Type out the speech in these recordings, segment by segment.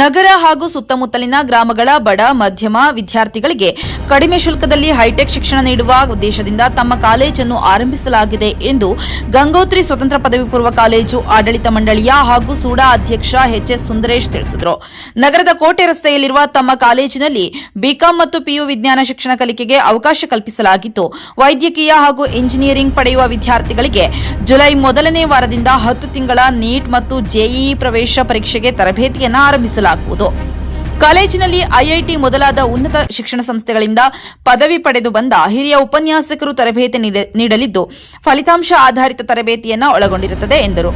ನಗರ ಹಾಗೂ ಸುತ್ತಮುತ್ತಲಿನ ಗ್ರಾಮಗಳ ಬಡ ಮಧ್ಯಮ ವಿದ್ಯಾರ್ಥಿಗಳಿಗೆ ಕಡಿಮೆ ಶುಲ್ಕದಲ್ಲಿ ಹೈಟೆಕ್ ಶಿಕ್ಷಣ ನೀಡುವ ಉದ್ದೇಶದಿಂದ ತಮ್ಮ ಕಾಲೇಜನ್ನು ಆರಂಭಿಸಲಾಗಿದೆ ಎಂದು ಗಂಗೋತ್ರಿ ಸ್ವತಂತ್ರ ಪದವಿ ಪೂರ್ವ ಕಾಲೇಜು ಆಡಳಿತ ಮಂಡಳಿಯ ಹಾಗೂ ಸೂಡಾ ಅಧ್ಯಕ್ಷ ಎಚ್ಎಸ್ ಸುಂದರೇಶ್ ತಿಳಿಸಿದರು. ನಗರದ ಕೋಟೆ ರಸ್ತೆಯಲ್ಲಿರುವ ತಮ್ಮ ಕಾಲೇಜಿನಲ್ಲಿ ಬಿಕಾಂ ಮತ್ತು ಪಿಯು ವಿಜ್ಞಾನ ಶಿಕ್ಷಣ ಕಲಿಕೆಗೆ ಅವಕಾಶ ಕಲ್ಪಿಸಲಾಗಿದ್ದು, ವೈದ್ಯಕೀಯ ಹಾಗೂ ಇಂಜಿನಿಯರಿಂಗ್ ಪಡೆಯುವ ವಿದ್ಯಾರ್ಥಿಗಳಿಗೆ ಜುಲೈ ಮೊದಲನೇ ವಾರದಿಂದ 10 ತಿಂಗಳ ನೀಟ್ ಮತ್ತು ಜೆಇಇ ಪ್ರವೇಶ ಪರೀಕ್ಷೆಗೆ ತರಬೇತಿಯನ್ನು ಆರಂಭಿಸಲಾಗುವುದು. ಕಾಲೇಜಿನಲ್ಲಿ ಐಐಟಿ ಮೊದಲಾದ ಉನ್ನತ ಶಿಕ್ಷಣ ಸಂಸ್ಥೆಗಳಿಂದ ಪದವಿ ಪಡೆದು ಬಂದ ಹಿರಿಯ ಉಪನ್ಯಾಸಕರು ತರಬೇತಿ ನೀಡಲಿದ್ದು, ಫಲಿತಾಂಶ ಆಧಾರಿತ ತರಬೇತಿಯನ್ನು ಒಳಗೊಂಡಿರುತ್ತದೆ ಎಂದರು.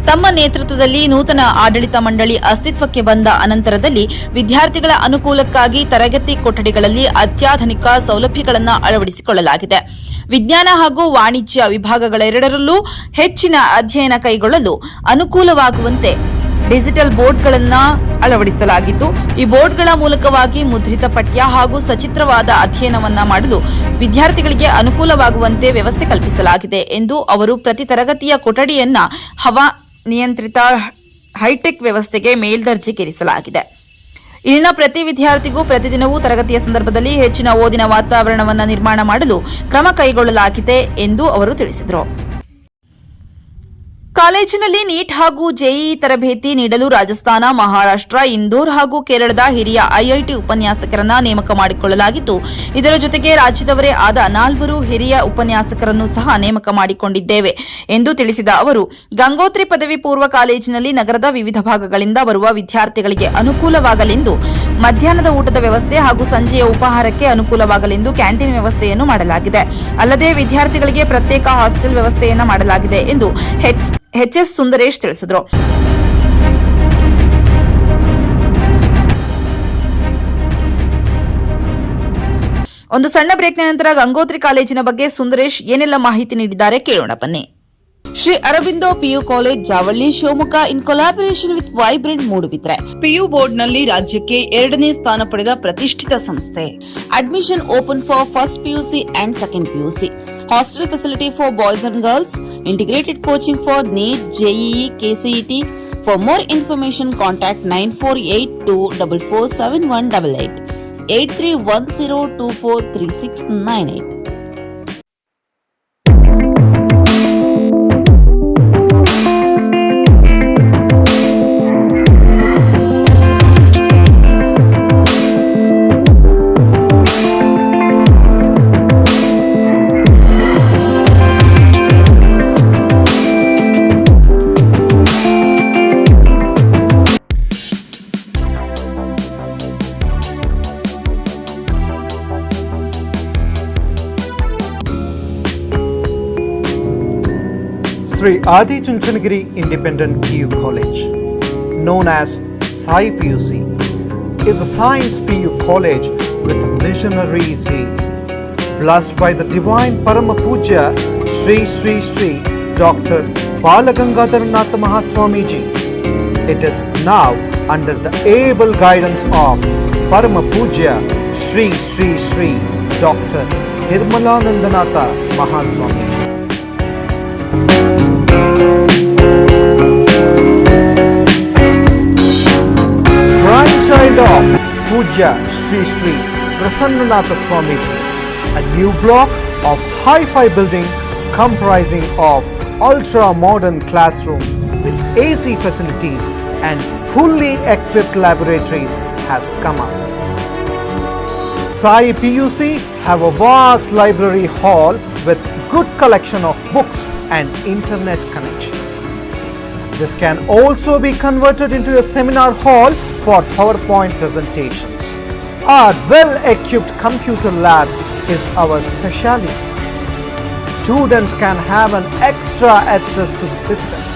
ತಮ್ಮ ನೇತೃತ್ವದಲ್ಲಿ ನೂತನ ಆಡಳಿತ ಮಂಡಳಿ ಅಸ್ತಿತ್ವಕ್ಕೆ ಬಂದ ಅನಂತರದಲ್ಲಿ ವಿದ್ಯಾರ್ಥಿಗಳ ಅನುಕೂಲಕ್ಕಾಗಿ ತರಗತಿ ಕೊಠಡಿಗಳಲ್ಲಿ ಅತ್ಯಾಧುನಿಕ ಸೌಲಭ್ಯಗಳನ್ನು ಅಳವಡಿಸಿಕೊಳ್ಳಲಾಗಿದೆ. ವಿಜ್ಞಾನ ಹಾಗೂ ವಾಣಿಜ್ಯ ವಿಭಾಗಗಳೆರಡರಲ್ಲೂ ಹೆಚ್ಚಿನ ಅಧ್ಯಯನ ಕೈಗೊಳ್ಳಲು ಅನುಕೂಲವಾಗುವಂತೆ ಡಿಜಿಟಲ್ ಬೋರ್ಡ್ಗಳನ್ನು ಅಳವಡಿಸಲಾಗಿದ್ದು, ಈ ಬೋರ್ಡ್ಗಳ ಮೂಲಕವಾಗಿ ಮುದ್ರಿತ ಪಠ್ಯ ಹಾಗೂ ಸಚಿತ್ರವಾದ ಅಧ್ಯಯನವನ್ನ ಮಾಡಲು ವಿದ್ಯಾರ್ಥಿಗಳಿಗೆ ಅನುಕೂಲವಾಗುವಂತೆ ವ್ಯವಸ್ಥೆ ಕಲ್ಪಿಸಲಾಗಿದೆ ಎಂದು ಅವರು ಪ್ರತಿ ತರಗತಿಯ ಕೊಠಡಿಯನ್ನ ಹವಾ ನಿಯಂತ್ರಿತ ಹೈಟೆಕ್ ವ್ಯವಸ್ಥೆಗೆ ಮೇಲ್ದರ್ಜೆಗೇರಿಸಲಾಗಿದೆ. ಇಲ್ಲಿನ ಪ್ರತಿ ವಿದ್ಯಾರ್ಥಿಗೂ ಪ್ರತಿದಿನವೂ ತರಗತಿಯ ಸಂದರ್ಭದಲ್ಲಿ ಹೆಚ್ಚಿನ ಓದಿನ ವಾತಾವರಣವನ್ನು ನಿರ್ಮಾಣ ಮಾಡಲು ಕ್ರಮ ಕೈಗೊಳ್ಳಲಾಗಿದೆ ಎಂದು ಅವರು ತಿಳಿಸಿದರು. ಕಾಲೇಜಿನಲ್ಲಿ ನೀಟ್ ಹಾಗೂ ಜೆಇಇ ತರಬೇತಿ ನೀಡಲು ರಾಜಸ್ಥಾನ, ಮಹಾರಾಷ್ಟ್ರ, ಇಂದೋರ್ ಹಾಗೂ ಕೇರಳದ ಹಿರಿಯ ಐಐಟಿ ಉಪನ್ಯಾಸಕರನ್ನ ನೇಮಕ ಮಾಡಿಕೊಳ್ಳಲಾಗಿದ್ದು, ಇದರ ಜೊತೆಗೆ ರಾಜ್ಯದವರೇ ಆದ 4 ಹಿರಿಯ ಉಪನ್ಯಾಸಕರನ್ನು ಸಹ ನೇಮಕ ಮಾಡಿಕೊಂಡಿದ್ದೇವೆ ಎಂದು ತಿಳಿಸಿದ ಅವರು, ಗಂಗೋತ್ರಿ ಪದವಿ ಪೂರ್ವ ಕಾಲೇಜಿನಲ್ಲಿ ನಗರದ ವಿವಿಧ ಭಾಗಗಳಿಂದ ಬರುವ ವಿದ್ಯಾರ್ಥಿಗಳಿಗೆ ಅನುಕೂಲವಾಗಲೆಂದು ಮಧ್ಯಾಹ್ನದ ಊಟದ ವ್ಯವಸ್ಥೆ ಹಾಗೂ ಸಂಜೆಯ ಉಪಹಾರಕ್ಕೆ ಅನುಕೂಲವಾಗಲೆಂದು ಕ್ಯಾಂಟೀನ್ ವ್ಯವಸ್ಥೆಯನ್ನು ಮಾಡಲಾಗಿದೆ. ಅಲ್ಲದೆ ವಿದ್ಯಾರ್ಥಿಗಳಿಗೆ ಪ್ರತ್ಯೇಕ ಹಾಸ್ಟೆಲ್ ವ್ಯವಸ್ಥೆಯನ್ನು ಮಾಡಲಾಗಿದೆ ಎಂದು ಎಚ್ಎಸ್ ಸುಂದರೇಶ್ ತಿಳಿಸಿದರು. ಒಂದು ಸಣ್ಣ ಬ್ರೇಕ್ನ ನಂತರ ಗಂಗೋತ್ರಿ ಕಾಲೇಜಿನ ಬಗ್ಗೆ ಸುಂದರೇಶ್ ಏನೆಲ್ಲ ಮಾಹಿತಿ ನೀಡಿದ್ದಾರೆ ಕೇಳೋಣ ಬನ್ನಿ. Shri Aurobindo PU college Javalli Shivamogga in collaboration with vibrant Moodbidri PU ಬೋರ್ಡ್ನಲ್ಲಿ ರಾಜ್ಯಕ್ಕೆ 2ನೇ ಸ್ಥಾನ ಪಡೆದ ಪ್ರತಿಷ್ಠಿತ ಸಂಸ್ಥೆ. Admission open for first PUC and second PUC. Hostel facility for boys and girls. Integrated coaching for neat, JEE, KCET. For more information, contact 9482447188 8310243698. Sri Adi Chunchanagiri Independent PU College, known as Sai PUC, is a science PU college with a missionary zeal. Blessed by the divine Parama Puja Sri Sri Sri Dr. Balagangadharanath Mahaswamiji, it is now under the able guidance of Parama Puja Sri Sri Sri Dr. Nirmalanandanatha Mahaswamiji. Grandchild of Puja Sri Sri Prasannanatha Swamiji, a new block of hi-fi building comprising of ultra-modern classrooms with AC facilities and fully equipped laboratories has come up. Sai PUC have a vast library hall with good collection of books and internet connection. This can also be converted into a seminar hall for PowerPoint presentations. Our well-equipped computer lab is our specialty. Students can have an extra access to the systems.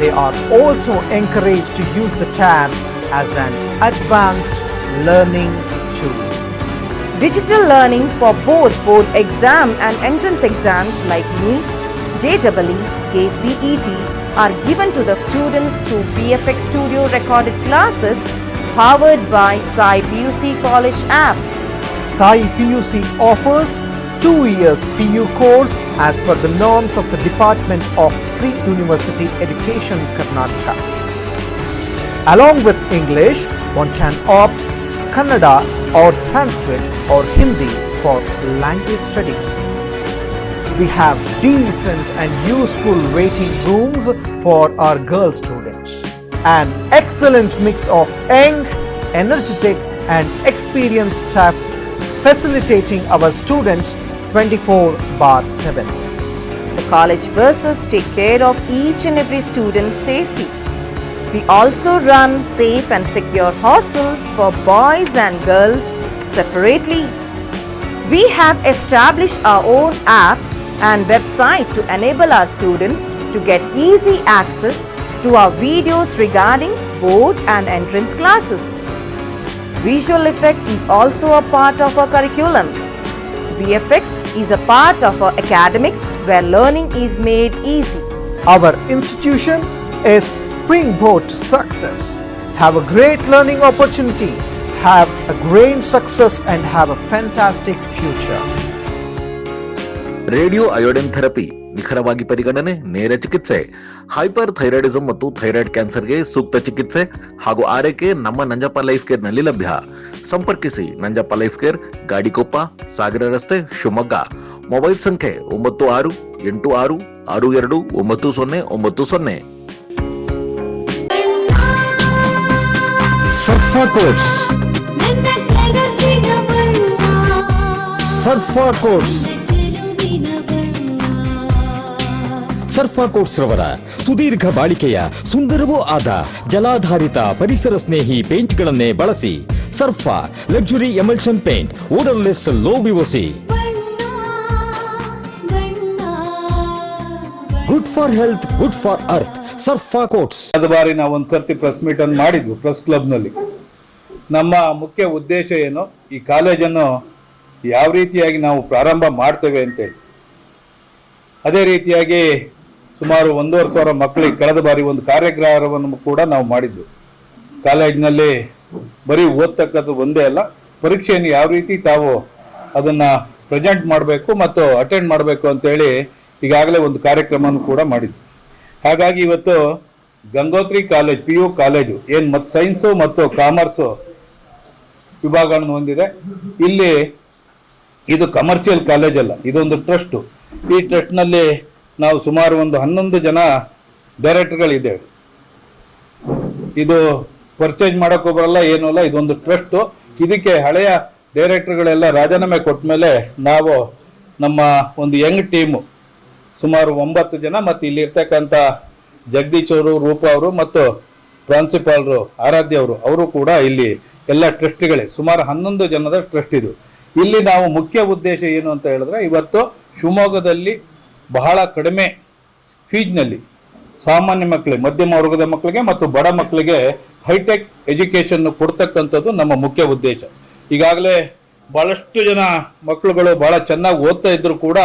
They are also encouraged to use the tabs as an advanced learning tool. Digital learning for both board exam and entrance exams like NEET, JEE, KCET are given to the students through VFX Studio recorded classes powered by Sai PUC College app. Sai PUC offers 2 years PU course as per the norms of the Department of Pre-University Education, Karnataka. Along with English, one can opt Kannada or Sanskrit or Hindi for language studies. We have decent and useful waiting rooms for our girl students. An excellent mix of young, energetic and experienced staff facilitating our students 24/7. The college buses take care of each and every student's safety. We also run safe and secure hostels for boys and girls separately. We have established our own app and website to enable our students to get easy access to our videos regarding board and entrance classes. Visual effect is also a part of our curriculum. VFX is a part of our academics where learning is made easy. Our institution is springboard to success. Have a great learning opportunity, have a great success and have a fantastic future. Radio iodine therapy ನಿಖರವಾಗಿ ಪರಿಗಣನೆ, ನೇರ ಚಿಕಿತ್ಸೆ, hyper ಥೈರಾಯ್ಡಿಸಂ ಮತ್ತು thyroid ಕ್ಯಾನ್ಸರ್ಗೆ ಸೂಕ್ತ ಚಿಕಿತ್ಸೆ ಹಾಗೂ ಆರೈಕೆ ನಮ್ಮ ನಂಜಪ್ಪ ಲೈಫ್ ಕೇರ್ ನಲ್ಲಿ ಲಭ್ಯ. ಸಂಪರ್ಕಿಸಿ ನಂಜಪ್ಪ ಲೈಫ್ ಕೇರ್, ಗಾಡಿಕೊಪ್ಪ, ಸಾಗರ ರಸ್ತೆ, ಶಿವಮೊಗ್ಗ. ಮೊಬೈಲ್ ಸಂಖ್ಯೆ 9686629090. ಸರ್ಫಾ ಕೋಟ್ಸ್, ಸರ್ಫಾ ಕೋಟ್ಸ್, ಸರ್ಫಾ ಕೋಟ್ಸ್ ರವರ ಸುದೀರ್ಘ ಬಾಳಿಕೆಯ ಸುಂದರವೂ ಆದ ಜಲಾಧಾರಿತ ಪರಿಸರ ಸ್ನೇಹಿ ಪೇಂಟ್ಗಳನ್ನೇ ಬಳಸಿ. Surfa luxury emulsion paint, odourless, low VOC, good for health, good for earth. Surfa coats. ಕಳೆದ ಬಾರಿ ನಾವು ಒಂದು ಸರ್ತಿ ಪ್ರೆಸ್ ಮೀಟ್ ಅನ್ನು ಮಾಡಿದ್ವಿ ಪ್ರೆಸ್ ಕ್ಲಬ್ನಲ್ಲಿ. ನಮ್ಮ ಮುಖ್ಯ ಉದ್ದೇಶ ಏನು, ಈ ಕಾಲೇಜನ್ನು ಯಾವ ರೀತಿಯಾಗಿ ನಾವು ಪ್ರಾರಂಭ ಮಾಡ್ತೇವೆ ಅಂತೇಳಿ. ಅದೇ ರೀತಿಯಾಗಿ ಸುಮಾರು 1,500 ಮಕ್ಕಳಿಗೆ ಕಳೆದ ಬಾರಿ ಒಂದು ಕಾರ್ಯಾಗಾರವನ್ನು ಕೂಡ ನಾವು ಮಾಡಿದ್ದು. ಕಾಲೇಜಿನಲ್ಲಿ ಬರೀ ಓದ್ತಕ್ಕದ್ದು ಒಂದೇ ಅಲ್ಲ, ಪರೀಕ್ಷೆಯನ್ನು ಯಾವ ರೀತಿ ತಾವು ಅದನ್ನು ಪ್ರೆಸೆಂಟ್ ಮಾಡಬೇಕು ಮತ್ತು ಅಟೆಂಡ್ ಮಾಡಬೇಕು ಅಂತೇಳಿ ಈಗಾಗಲೇ ಒಂದು ಕಾರ್ಯಕ್ರಮವನ್ನು ಕೂಡ ಮಾಡಿದ್ವಿ. ಹಾಗಾಗಿ ಇವತ್ತು ಗಂಗೋತ್ರಿ ಕಾಲೇಜ್, PU ಕಾಲೇಜು ಏನು ಮತ್ತು ಸೈನ್ಸು ಮತ್ತು ಕಾಮರ್ಸು ವಿಭಾಗವನ್ನು ಹೊಂದಿದೆ. ಇಲ್ಲಿ ಇದು ಕಮರ್ಷಿಯಲ್ ಕಾಲೇಜ್ ಅಲ್ಲ, ಇದೊಂದು ಟ್ರಸ್ಟು. ಈ ಟ್ರಸ್ಟ್ನಲ್ಲಿ ನಾವು ಸುಮಾರು ಒಂದು 11 ಜನ ಡೈರೆಕ್ಟರ್ಗಳಿದ್ದೇವೆ. ಇದು ಪರ್ಚೇಸ್ ಮಾಡೋಕ್ಕೂ ಬರಲ್ಲ, ಏನೂ ಅಲ್ಲ, ಇದೊಂದು ಟ್ರಸ್ಟು. ಇದಕ್ಕೆ ಹಳೆಯ ಡೈರೆಕ್ಟರ್ಗಳೆಲ್ಲ ರಾಜೀನಾಮೆ ಕೊಟ್ಟ ಮೇಲೆ ನಾವು ನಮ್ಮ ಒಂದು ಯಂಗ್ ಟೀಮು ಸುಮಾರು 9 ಜನ ಮತ್ತು ಇಲ್ಲಿ ಇರ್ತಕ್ಕಂಥ ಜಗದೀಶ್ ಅವರು, ರೂಪಾ ಅವರು ಮತ್ತು ಪ್ರಾಂಶುಪಾಲರು ಆರಾಧ್ಯ ಅವರು ಕೂಡ ಇಲ್ಲಿ ಎಲ್ಲ ಟ್ರಸ್ಟಿಗಳೇ, ಸುಮಾರು 11 ಜನದ ಟ್ರಸ್ಟ್ ಇದು. ಇಲ್ಲಿ ನಾವು ಮುಖ್ಯ ಉದ್ದೇಶ ಏನು ಅಂತ ಹೇಳಿದ್ರೆ, ಇವತ್ತು ಶಿವಮೊಗ್ಗದಲ್ಲಿ ಬಹಳ ಕಡಿಮೆ ಫೀಸ್ನಲ್ಲಿ ಸಾಮಾನ್ಯ ಮಕ್ಕಳಿಗೆ, ಮಧ್ಯಮ ವರ್ಗದ ಮಕ್ಕಳಿಗೆ ಮತ್ತು ಬಡ ಮಕ್ಕಳಿಗೆ ಹೈಟೆಕ್ ಎಜುಕೇಷನ್ ಕೊಡ್ತಕ್ಕಂಥದ್ದು ನಮ್ಮ ಮುಖ್ಯ ಉದ್ದೇಶ. ಈಗಾಗಲೇ ಭಾಳಷ್ಟು ಜನ ಮಕ್ಕಳುಗಳು ಭಾಳ ಚೆನ್ನಾಗಿ ಓದ್ತಾ ಇದ್ರು ಕೂಡ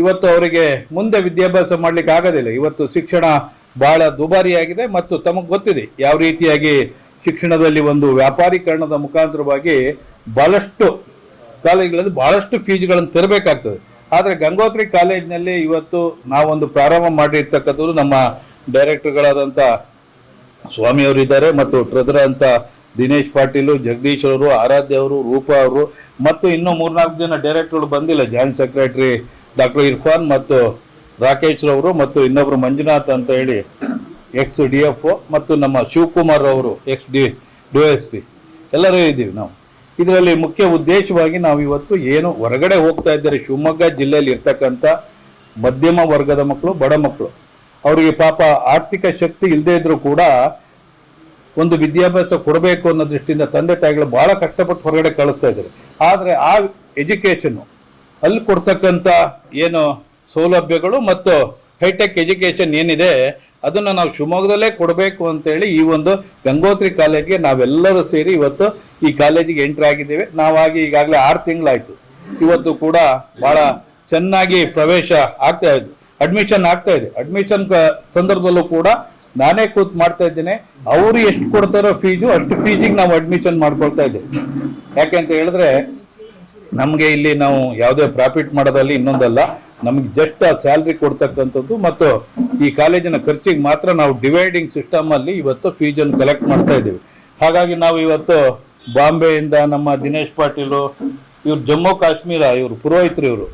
ಇವತ್ತು ಅವರಿಗೆ ಮುಂದೆ ವಿದ್ಯಾಭ್ಯಾಸ ಮಾಡಲಿಕ್ಕೆ ಆಗೋದಿಲ್ಲ. ಇವತ್ತು ಶಿಕ್ಷಣ ಬಹಳ ದುಬಾರಿಯಾಗಿದೆ ಮತ್ತು ತಮಗೆ ಗೊತ್ತಿದೆ ಯಾವ ರೀತಿಯಾಗಿ ಶಿಕ್ಷಣದಲ್ಲಿ ಒಂದು ವ್ಯಾಪಾರೀಕರಣದ ಮುಖಾಂತರವಾಗಿ ಭಾಳಷ್ಟು ಕಾಲೇಜುಗಳಲ್ಲಿ ಭಾಳಷ್ಟು ಫೀಸ್ಗಳನ್ನು ತರಬೇಕಾಗ್ತದೆ. ಆದರೆ ಗಂಗೋತ್ರಿ ಕಾಲೇಜಿನಲ್ಲಿ ಇವತ್ತು ನಾವೊಂದು ಪ್ರಾರಂಭ ಮಾಡಿರ್ತಕ್ಕಂಥದ್ದು ನಮ್ಮ ಡೈರೆಕ್ಟರ್ಗಳಾದಂಥ ಸ್ವಾಮಿಯವರು ಇದ್ದಾರೆ ಮತ್ತು ಟ್ರೆಜರರ್ ಅಂತ ದಿನೇಶ್ ಪಾಟೀಲು, ಜಗದೀಶ್ ಅವರು, ಆರಾಧ್ಯ ಅವರು, ರೂಪಾ ಅವರು ಮತ್ತು ಇನ್ನೂ 3-4 ಜನ ಡೈರೆಕ್ಟರ್ಗಳು ಬಂದಿಲ್ಲ. ಜಾಯಿಂಟ್ ಸೆಕ್ರೆಟರಿ ಡಾಕ್ಟರ್ ಇರ್ಫಾನ್ ಮತ್ತು ರಾಕೇಶ್ ರವರು ಮತ್ತು ಇನ್ನೊಬ್ರು ಮಂಜುನಾಥ್ ಅಂತ ಹೇಳಿ ಎಕ್ಸ್ DFO ಮತ್ತು ನಮ್ಮ ಶಿವಕುಮಾರ್ ಅವರು ಎಕ್ಸ್ DSP ಎಲ್ಲರೂ ಇದ್ದೀವಿ ನಾವು. ಇದರಲ್ಲಿ ಮುಖ್ಯ ಉದ್ದೇಶವಾಗಿ ನಾವು ಇವತ್ತು ಏನು ಹೊರಗಡೆ ಹೋಗ್ತಾ ಇದ್ದಾರೆ, ಶಿವಮೊಗ್ಗ ಜಿಲ್ಲೆಯಲ್ಲಿ ಇರ್ತಕ್ಕಂಥ ಮಧ್ಯಮ ವರ್ಗದ ಮಕ್ಕಳು, ಬಡ ಮಕ್ಕಳು, ಅವರಿಗೆ ಪಾಪ ಆರ್ಥಿಕ ಶಕ್ತಿ ಇಲ್ಲದೇ ಇದ್ರೂ ಕೂಡ ಒಂದು ವಿದ್ಯಾಭ್ಯಾಸ ಕೊಡಬೇಕು ಅನ್ನೋ ದೃಷ್ಟಿಯಿಂದ ತಂದೆ ತಾಯಿಗಳು ಬಹಳ ಕಷ್ಟಪಟ್ಟು ಹೊರಗಡೆ ಕಳಿಸ್ತಾ ಇದ್ದಾರೆ. ಆದರೆ ಆ ಎಜುಕೇಷನ್ನು ಅಲ್ಲಿ ಕೊಡ್ತಕ್ಕಂಥ ಏನು ಸೌಲಭ್ಯಗಳು ಮತ್ತು ಹೈಟೆಕ್ ಎಜುಕೇಷನ್ ಏನಿದೆ ಅದನ್ನು ನಾವು ಶಿವಮೊಗ್ಗದಲ್ಲೇ ಕೊಡಬೇಕು ಅಂತೇಳಿ ಈ ಒಂದು ಗಂಗೋತ್ರಿ ಕಾಲೇಜ್ಗೆ ನಾವೆಲ್ಲರೂ ಸೇರಿ ಇವತ್ತು ಈ ಕಾಲೇಜಿಗೆ ಎಂಟ್ರಿ ಆಗಿದ್ದೇವೆ. ನಾವಾಗಿ ಈಗಾಗಲೇ 6 ತಿಂಗಳಾಯಿತು. ಇವತ್ತು ಕೂಡ ಭಾಳ ಚೆನ್ನಾಗಿ ಪ್ರವೇಶ ಆಗ್ತಾ ಇದೆ, ಅಡ್ಮಿಷನ್ ಆಗ್ತಾ ಇದೆ. ಅಡ್ಮಿಷನ್ ಸಂದರ್ಭದಲ್ಲೂ ಕೂಡ ನಾನೇ ಕೂತ್ ಮಾಡ್ತಾ ಇದ್ದೇನೆ. ಅವರು ಎಷ್ಟು ಕೊಡ್ತಾರೋ ಫೀಸು ಅಷ್ಟು ಫೀಸಿಗೆ ನಾವು ಅಡ್ಮಿಷನ್ ಮಾಡ್ಕೊಳ್ತಾ ಇದ್ದೇವೆ. ಯಾಕೆ ಅಂತ ಹೇಳಿದ್ರೆ ನಮಗೆ ಇಲ್ಲಿ ನಾವು ಯಾವುದೇ ಪ್ರಾಫಿಟ್ ಮಾಡೋದಲ್ಲಿ ಇನ್ನೊಂದಲ್ಲ, ನಮಗೆ ಜಸ್ಟ್ ಆ ಸ್ಯಾಲ್ರಿ ಕೊಡ್ತಕ್ಕಂಥದ್ದು ಮತ್ತು ಈ ಕಾಲೇಜಿನ ಖರ್ಚಿಗೆ ಮಾತ್ರ ನಾವು ಡಿವೈಡಿಂಗ್ ಸಿಸ್ಟಮಲ್ಲಿ ಇವತ್ತು ಫೀಸನ್ನು ಕಲೆಕ್ಟ್ ಮಾಡ್ತಾ ಇದ್ದೀವಿ. ಹಾಗಾಗಿ ನಾವು ಇವತ್ತು ಬಾಂಬೆಯಿಂದ ನಮ್ಮ ದಿನೇಶ್ ಪಾಟೀಲು, ಇವರು ಜಮ್ಮು ಕಾಶ್ಮೀರ, ಇವರು ಪುರೋಹಿತರು,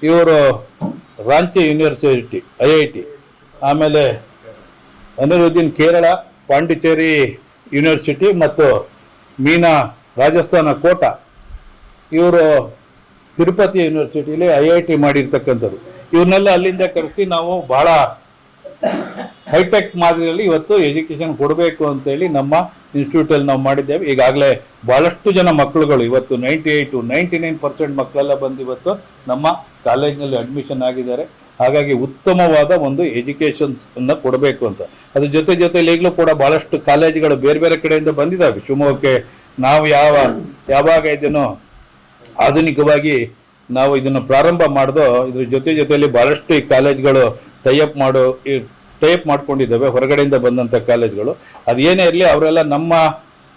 ಇವರು ರಾಂಚಿ ಯೂನಿವರ್ಸಿಟಿ IIT, ಆಮೇಲೆ ಅನಿರುದ್ದೀನ್ ಕೇರಳ ಪಾಂಡಿಚೇರಿ ಯೂನಿವರ್ಸಿಟಿ ಮತ್ತು ಮೀನಾ ರಾಜಸ್ಥಾನ ಕೋಟಾ, ಇವರು ತಿರುಪತಿ ಯೂನಿವರ್ಸಿಟಿಲಿ IIT ಮಾಡಿರ್ತಕ್ಕಂಥದ್ದು. ಇವ್ರನ್ನೆಲ್ಲ ಅಲ್ಲಿಂದ ಕರೆಸಿ ನಾವು ಭಾಳ ಹೈಟೆಕ್ ಮಾದರಿಯಲ್ಲಿ ಇವತ್ತು ಎಜುಕೇಷನ್ ಕೊಡಬೇಕು ಅಂತೇಳಿ ನಮ್ಮ ಇನ್ಸ್ಟಿಟ್ಯೂಟಲ್ಲಿ ನಾವು ಮಾಡಿದ್ದೇವೆ. ಈಗಾಗಲೇ ಭಾಳಷ್ಟು ಜನ ಮಕ್ಕಳುಗಳು ಇವತ್ತು 98 to 99% ಮಕ್ಕಳೆಲ್ಲ ಬಂದು ಇವತ್ತು ನಮ್ಮ ಕಾಲೇಜಿನಲ್ಲಿ ಅಡ್ಮಿಷನ್ ಆಗಿದ್ದಾರೆ. ಹಾಗಾಗಿ ಉತ್ತಮವಾದ ಒಂದು ಎಜುಕೇಷನ್ಸ್ ಅನ್ನು ಕೊಡಬೇಕು ಅಂತ. ಅದ್ರ ಜೊತೆಲಿ ಈಗಲೂ ಕೂಡ ಭಾಳಷ್ಟು ಕಾಲೇಜುಗಳು ಬೇರೆ ಬೇರೆ ಕಡೆಯಿಂದ ಬಂದಿದ್ದಾವೆ ಶಿವಮೊಗ್ಗಕ್ಕೆ. ನಾವು ಯಾವಾಗ ಇದನ್ನು ಆಧುನಿಕವಾಗಿ ನಾವು ಇದನ್ನು ಪ್ರಾರಂಭ ಮಾಡಿದೋ ಇದ್ರ ಜೊತೆಯಲ್ಲಿ ಭಾಳಷ್ಟು ಈ ಕಾಲೇಜ್ಗಳು ಟೈಅಪ್ ಮಾಡ್ಕೊಂಡಿದ್ದಾವೆ ಹೊರಗಡೆಯಿಂದ ಬಂದಂಥ ಕಾಲೇಜ್ಗಳು. ಅದು ಏನೇ ಇರಲಿ ಅವರೆಲ್ಲ ನಮ್ಮ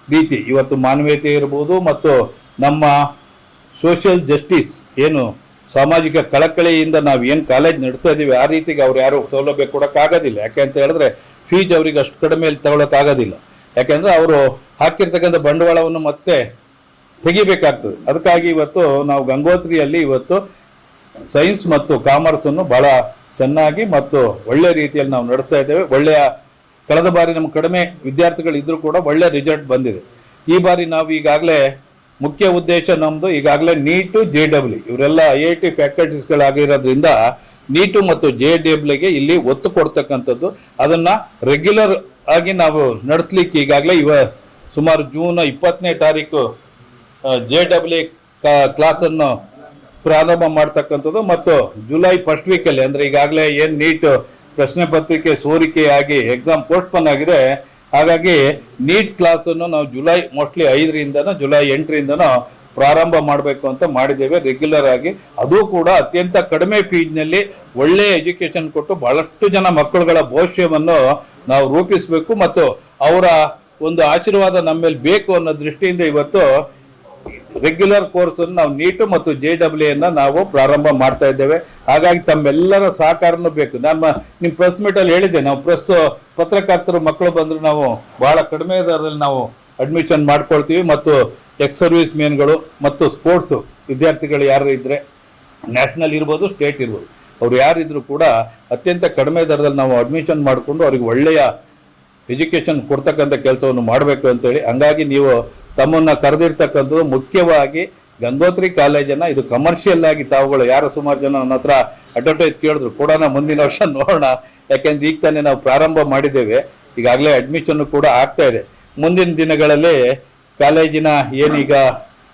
ರೀತಿ ಇವತ್ತು ಮಾನವೀಯತೆ ಇರ್ಬೋದು ಮತ್ತು ನಮ್ಮ ಸೋಷಿಯಲ್ ಜಸ್ಟಿಸ್ ಏನು ಸಾಮಾಜಿಕ ಕಳಕಳಿಯಿಂದ ನಾವು ಏನು ಕಾಲೇಜ್ ನಡೆಸ್ತಾ ಇದ್ದೀವಿ ಆ ರೀತಿಗೆ ಅವ್ರು ಯಾರು ಸೌಲಭ್ಯ ಕೊಡೋಕ್ಕಾಗೋದಿಲ್ಲ. ಯಾಕೆ ಅಂತ ಹೇಳಿದ್ರೆ ಫೀಸ್ ಅವ್ರಿಗೆ ಅಷ್ಟು ಕಡಿಮೆ ತಗೊಳಕ್ಕಾಗೋದಿಲ್ಲ. ಯಾಕೆಂದರೆ ಅವರು ಹಾಕಿರ್ತಕ್ಕಂಥ ಬಂಡವಾಳವನ್ನು ಮತ್ತೆ ತೆಗಿಬೇಕಾಗ್ತದೆ. ಅದಕ್ಕಾಗಿ ಇವತ್ತು ನಾವು ಗಂಗೋತ್ರಿಯಲ್ಲಿ ಇವತ್ತು ಸೈನ್ಸ್ ಮತ್ತು ಕಾಮರ್ಸನ್ನು ಭಾಳ ಚೆನ್ನಾಗಿ ಮತ್ತು ಒಳ್ಳೆ ರೀತಿಯಲ್ಲಿ ನಾವು ನಡೆಸ್ತಾ ಇದ್ದೇವೆ. ಕಳೆದ ಬಾರಿ ನಮ್ಗೆ ಕಡಿಮೆ ವಿದ್ಯಾರ್ಥಿಗಳು ಇದ್ರೂ ಕೂಡ ಒಳ್ಳೆ ರಿಸಲ್ಟ್ ಬಂದಿದೆ. ಈ ಬಾರಿ ನಾವು ಈಗಾಗಲೇ ಮುಖ್ಯ ಉದ್ದೇಶ ನಮ್ಮದು ಈಗಾಗಲೇ ನೀಟು JEE ಇವರೆಲ್ಲ IIT ಫ್ಯಾಕಲ್ಟೀಸ್ಗಳಾಗಿರೋದ್ರಿಂದ ನೀಟು ಮತ್ತು JEE ಇಲ್ಲಿ ಒತ್ತು ಕೊಡ್ತಕ್ಕಂಥದ್ದು, ಅದನ್ನು ರೆಗ್ಯುಲರ್ ಆಗಿ ನಾವು ನಡೆಸಲಿಕ್ಕೆ ಈಗಾಗಲೇ ಸುಮಾರು ಜೂನ್ 20ನೇ ತಾರೀಕು JEE ಕ್ಲಾಸನ್ನು ಪ್ರಾರಂಭ ಮಾಡ್ತಕ್ಕಂಥದ್ದು ಮತ್ತು ಜುಲೈ ಫಸ್ಟ್ ವೀಕಲ್ಲಿ ಅಂದರೆ ಈಗಾಗಲೇ ಏನು ನೀಟ್ ಪ್ರಶ್ನೆ ಪತ್ರಿಕೆ ಸೋರಿಕೆಯಾಗಿ ಎಕ್ಸಾಮ್ ಪೋಸ್ಟ್ಪೋನ್ ಆಗಿದೆ. ಹಾಗಾಗಿ ನೀಟ್ ಕ್ಲಾಸನ್ನು ನಾವು ಮೋಸ್ಟ್ಲಿ 5ರಿಂದನೋ ಜುಲೈ 8ರಿಂದನೋ ಪ್ರಾರಂಭ ಮಾಡಬೇಕು ಅಂತ ಮಾಡಿದ್ದೇವೆ ರೆಗ್ಯುಲರ್ ಆಗಿ. ಅದು ಕೂಡ ಅತ್ಯಂತ ಕಡಿಮೆ ಫೀಸ್ನಲ್ಲಿ ಒಳ್ಳೆ ಎಜುಕೇಷನ್ ಕೊಟ್ಟು ಬಹಳಷ್ಟು ಜನ ಮಕ್ಕಳುಗಳ ಭವಿಷ್ಯವನ್ನು ನಾವು ರೂಪಿಸಬೇಕು ಮತ್ತು ಅವರ ಒಂದು ಆಶೀರ್ವಾದ ನಮ್ಮ ಮೇಲೆ ಬೇಕು ಅನ್ನೋ ದೃಷ್ಟಿಯಿಂದ ಇವತ್ತು ರೆಗ್ಯುಲರ್ ಕೋರ್ಸನ್ನು ನಾವು ನೀಟು ಮತ್ತು JEE ನಾವು ಪ್ರಾರಂಭ ಮಾಡ್ತಾ ಇದ್ದೇವೆ. ಹಾಗಾಗಿ ತಮ್ಮೆಲ್ಲರ ಸಹಕಾರನೂ ಬೇಕು. ನಿಮ್ಮ ಪ್ರೆಸ್ ಮೀಟಲ್ಲಿ ಹೇಳಿದ್ದೆ, ನಾವು ಪತ್ರಕರ್ತರು ಮಕ್ಕಳು ಬಂದರೂ ನಾವು ಭಾಳ ಕಡಿಮೆ ದರದಲ್ಲಿ ನಾವು ಅಡ್ಮಿಷನ್ ಮಾಡ್ಕೊಳ್ತೀವಿ ಮತ್ತು ಎಕ್ಸ್ ಸರ್ವಿಸ್ ಮೆನ್ಗಳು ಮತ್ತು ಸ್ಪೋರ್ಟ್ಸು ವಿದ್ಯಾರ್ಥಿಗಳು ಯಾರು ಇದ್ದರೆ ನ್ಯಾಷನಲ್ ಇರ್ಬೋದು ಸ್ಟೇಟ್ ಇರ್ಬೋದು ಅವ್ರು ಯಾರಿದ್ರು ಕೂಡ ಅತ್ಯಂತ ಕಡಿಮೆ ದರದಲ್ಲಿ ನಾವು ಅಡ್ಮಿಷನ್ ಮಾಡಿಕೊಂಡು ಅವ್ರಿಗೆ ಒಳ್ಳೆಯ ಎಜುಕೇಷನ್ ಕೊಡ್ತಕ್ಕಂಥ ಕೆಲಸವನ್ನು ಮಾಡಬೇಕು ಅಂತೇಳಿ. ಹಂಗಾಗಿ ನೀವು ತಮ್ಮನ್ನು ಕರೆದಿರ್ತಕ್ಕಂಥದ್ದು ಮುಖ್ಯವಾಗಿ ಗಂಗೋತ್ರಿ ಕಾಲೇಜನ್ನು ಇದು ಕಮರ್ಷಿಯಲ್ ಆಗಿ ತಾವುಗಳು ಯಾರು ಸುಮಾರು ಜನ ನನ್ನ ಹತ್ರ ಅಡ್ವರ್ಟೈಸ್ ಕೇಳಿದ್ರು ಕೊಡೋಣ ಮುಂದಿನ ವರ್ಷ ನೋಡೋಣ. ಯಾಕೆಂದ್ರೆ ಈಗ ತಾನೇ ನಾವು ಪ್ರಾರಂಭ ಮಾಡಿದ್ದೇವೆ, ಈಗಾಗಲೇ ಅಡ್ಮಿಷನ್ ಕೂಡ ಆಗ್ತಾ ಇದೆ. ಮುಂದಿನ ದಿನಗಳಲ್ಲಿ ಕಾಲೇಜಿನ ಏನೀಗ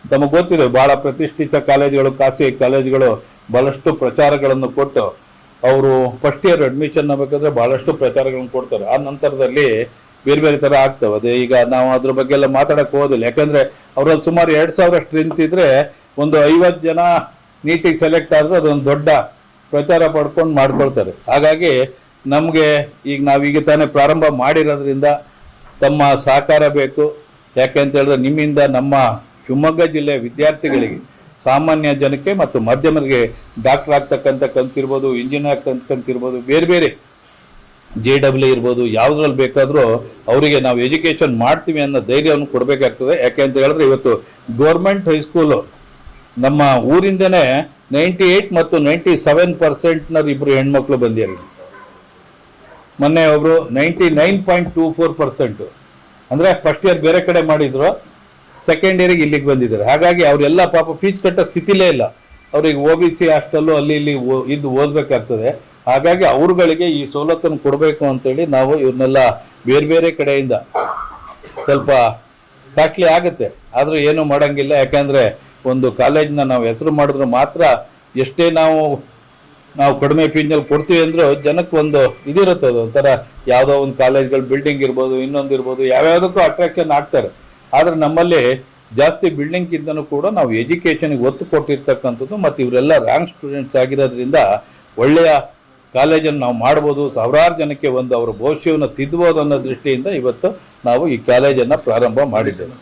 ತಮಗೆ ಗೊತ್ತಿದೆ ಭಾಳ ಪ್ರತಿಷ್ಠಿತ ಕಾಲೇಜುಗಳು ಖಾಸಗಿ ಕಾಲೇಜುಗಳು ಭಾಳಷ್ಟು ಪ್ರಚಾರಗಳನ್ನು ಕೊಟ್ಟು ಅವರು ಫಸ್ಟ್ ಇಯರ್ ಅಡ್ಮಿಷನ್ ಆಗಬೇಕಾದ್ರೆ ಭಾಳಷ್ಟು ಪ್ರಚಾರಗಳನ್ನು ಕೊಡ್ತಾರೆ. ಆ ನಂತರದಲ್ಲಿ ಬೇರೆ ಬೇರೆ ಥರ ಆಗ್ತವೆ. ಅದೇ ಈಗ ನಾವು ಅದ್ರ ಬಗ್ಗೆ ಎಲ್ಲ ಮಾತಾಡಕ್ಕೆ ಹೋಗೋದಿಲ್ಲ. ಯಾಕಂದರೆ ಅವರಲ್ಲಿ ಸುಮಾರು 2000 ಸ್ಟ್ರೆಂತ್ ಇದ್ದರೆ ಒಂದು 50 ಜನ ನೀಟಿಗೆ ಸೆಲೆಕ್ಟ್ ಆದರೂ ಅದೊಂದು ದೊಡ್ಡ ಪ್ರಚಾರ ಪಡ್ಕೊಂಡು ಮಾಡ್ಕೊಳ್ತಾರೆ. ಹಾಗಾಗಿ ನಮಗೆ ನಾವೀಗ ತಾನೇ ಪ್ರಾರಂಭ ಮಾಡಿರೋದ್ರಿಂದ ತಮ್ಮ ಸಹಕಾರ ಬೇಕು. ಯಾಕೆ ಅಂತ ಹೇಳಿದ್ರೆ ನಿಮ್ಮಿಂದ ನಮ್ಮ ಶಿವಮೊಗ್ಗ ಜಿಲ್ಲೆಯ ವಿದ್ಯಾರ್ಥಿಗಳಿಗೆ ಸಾಮಾನ್ಯ ಜನಕ್ಕೆ ಮತ್ತು ಮಾಧ್ಯಮರಿಗೆ ಡಾಕ್ಟರ್ ಆಗ್ತಕ್ಕಂಥ ಕನಸಿರ್ಬೋದು, ಇಂಜಿನಿಯರ್ ಆಗ್ತಕ್ಕಂಥ ಕನಸಿರ್ಬೋದು, ಬೇರೆ ಬೇರೆ JEE ಇರ್ಬೋದು, ಯಾವುದ್ರಲ್ಲಿ ಬೇಕಾದರೂ ಅವರಿಗೆ ನಾವು ಎಜುಕೇಷನ್ ಮಾಡ್ತೀವಿ ಅನ್ನೋ ಧೈರ್ಯವನ್ನು ಕೊಡಬೇಕಾಗ್ತದೆ. ಯಾಕೆ ಅಂತ ಹೇಳಿದ್ರೆ ಇವತ್ತು ಗೌರ್ಮೆಂಟ್ ಹೈಸ್ಕೂಲು ನಮ್ಮ ಊರಿಂದನೇ 98 ಮತ್ತು 97% ಇಬ್ಬರು ಹೆಣ್ಮಕ್ಳು ಬಂದಿದ್ದಾರೆ. ಮೊನ್ನೆ ಒಬ್ಬರು 99.24%, ಅಂದರೆ ಫಸ್ಟ್ ಇಯರ್ ಬೇರೆ ಕಡೆ ಮಾಡಿದ್ರು, ಸೆಕೆಂಡ್ ಇಯರಿಗೆ ಇಲ್ಲಿಗೆ ಬಂದಿದ್ದಾರೆ. ಹಾಗಾಗಿ ಅವರೆಲ್ಲ ಪಾಪ ಫೀಸ್ ಕಟ್ಟೋ ಸ್ಥಿತಿಲೇ ಇಲ್ಲ. ಅವ್ರಿಗೆ OBC ಹಾಸ್ಟೆಲ್ಲು ಅಲ್ಲಿ ಇಲ್ಲಿ ಇದ್ದು ಓದಬೇಕಾಗ್ತದೆ. ಹಾಗಾಗಿ ಅವ್ರುಗಳಿಗೆ ಈ ಸವಲತ್ತನ್ನು ಕೊಡಬೇಕು ಅಂತೇಳಿ ನಾವು ಇವ್ರನ್ನೆಲ್ಲ ಬೇರೆ ಬೇರೆ ಕಡೆಯಿಂದ ಸ್ವಲ್ಪ ಕಾಸ್ಟ್ಲಿ ಆಗುತ್ತೆ, ಆದರೂ ಏನೂ ಮಾಡೋಂಗಿಲ್ಲ. ಯಾಕೆಂದರೆ ಒಂದು ಕಾಲೇಜನ್ನ ನಾವು ಹೆಸರು ಮಾಡಿದ್ರೆ ಮಾತ್ರ ಎಷ್ಟೇ ನಾವು ಕಡಿಮೆ ಫೀಸ್ನಲ್ಲಿ ಕೊಡ್ತೀವಿ ಅಂದರೂ ಜನಕ್ಕೆ ಒಂದು ಇದಿರುತ್ತೆ. ಅದು ಒಂಥರ ಯಾವುದೋ ಒಂದು ಕಾಲೇಜ್ಗಳು ಬಿಲ್ಡಿಂಗ್ ಇರ್ಬೋದು, ಇನ್ನೊಂದು ಇರ್ಬೋದು, ಯಾವ್ಯಾವುದಕ್ಕೂ ಅಟ್ರಾಕ್ಷನ್ ಆಗ್ತಾರೆ. ಆದರೆ ನಮ್ಮಲ್ಲಿ ಜಾಸ್ತಿ ಬಿಲ್ಡಿಂಗ್ಗಿಂತನೂ ಕೂಡ ನಾವು ಎಜುಕೇಷನ್ಗೆ ಒತ್ತು ಕೊಟ್ಟಿರ್ತಕ್ಕಂಥದ್ದು ಮತ್ತು ಇವರೆಲ್ಲ ರ್ಯಾಂಕ್ ಸ್ಟೂಡೆಂಟ್ಸ್ ಆಗಿರೋದ್ರಿಂದ ಒಳ್ಳೆಯ ಕಾಲೇಜನ್ನು ನಾವು ಮಾಡ್ಬೋದು, ಸಾವಿರಾರು ಜನಕ್ಕೆ ಒಂದು ಅವರ ಭವಿಷ್ಯವನ್ನು ತಿದ್ದಬೋದು ಅನ್ನೋ ದೃಷ್ಟಿಯಿಂದ ಇವತ್ತು ನಾವು ಈ ಕಾಲೇಜನ್ನು ಪ್ರಾರಂಭ ಮಾಡಿದ್ದೇವೆ.